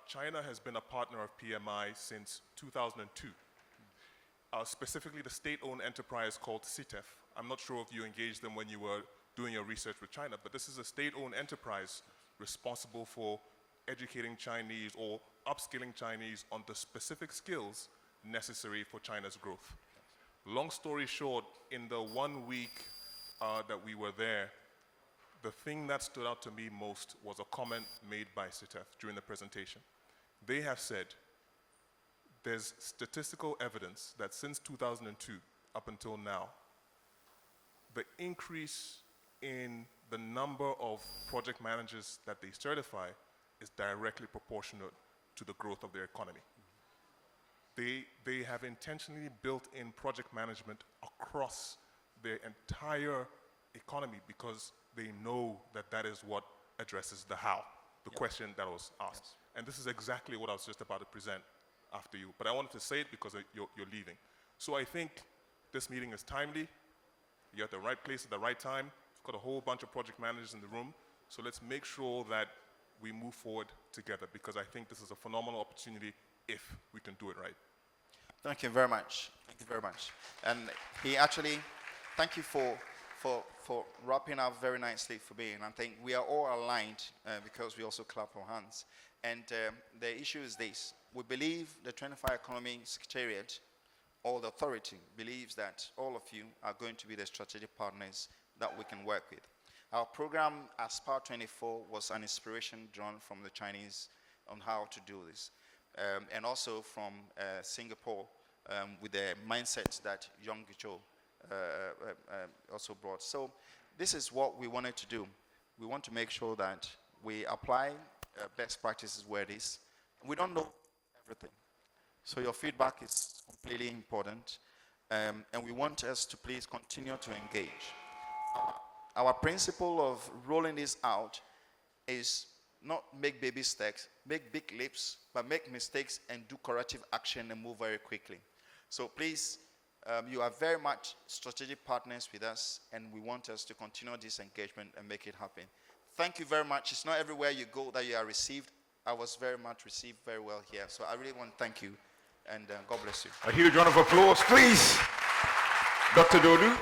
China has been a partner of PMI since 2002. Specifically the state-owned enterprise called CITEF. I'm not sure if you engaged them when you were doing your research with China, but this is a state-owned enterprise responsible for educating Chinese or upskilling Chinese on the specific skills necessary for China's growth. Long story short, in the 1 week that we were there, the thing that stood out to me most was a comment made by CITEF during the presentation. They have said, there's statistical evidence that since 2002 up until now, the increase in the number of project managers that they certify is directly proportionate to the growth of their economy. They have intentionally built in project management across their entire economy because they know that that is what addresses the how, the question that was asked. Yes. And this is exactly what I was just about to present after you. But I wanted to say it because you're leaving. So I think this meeting is timely. You're at the right place at the right time. We've got a whole bunch of project managers in the room. So let's make sure that we move forward together because I think this is a phenomenal opportunity if we can do it right. Thank you very much. Thank you very much. And he actually, thank you for wrapping up very nicely for me. And I think we are all aligned because we also clap our hands. And the issue is this. We believe the 25 Economy Secretariat, or the authority, believes that all of you are going to be the strategic partners that we can work with. Our program, Aspire 24, was an inspiration drawn from the Chinese on how to do this. And also from Singapore with the mindset that Yong Gicho also brought. So this is what we wanted to do. We want to make sure that we apply best practices where it is. We don't know everything. So your feedback is completely important. And we want us to please continue to engage. Our principle of rolling this out is not make baby steps, make big leaps, but make mistakes and do corrective action and move very quickly. So please, you are very much strategic partners with us, and we want us to continue this engagement and make it happen. Thank you very much. It's not everywhere you go that you are received. I was very much received very well here. So I really want to thank you, and God bless you. A huge round of applause, please. Dr. Dodu.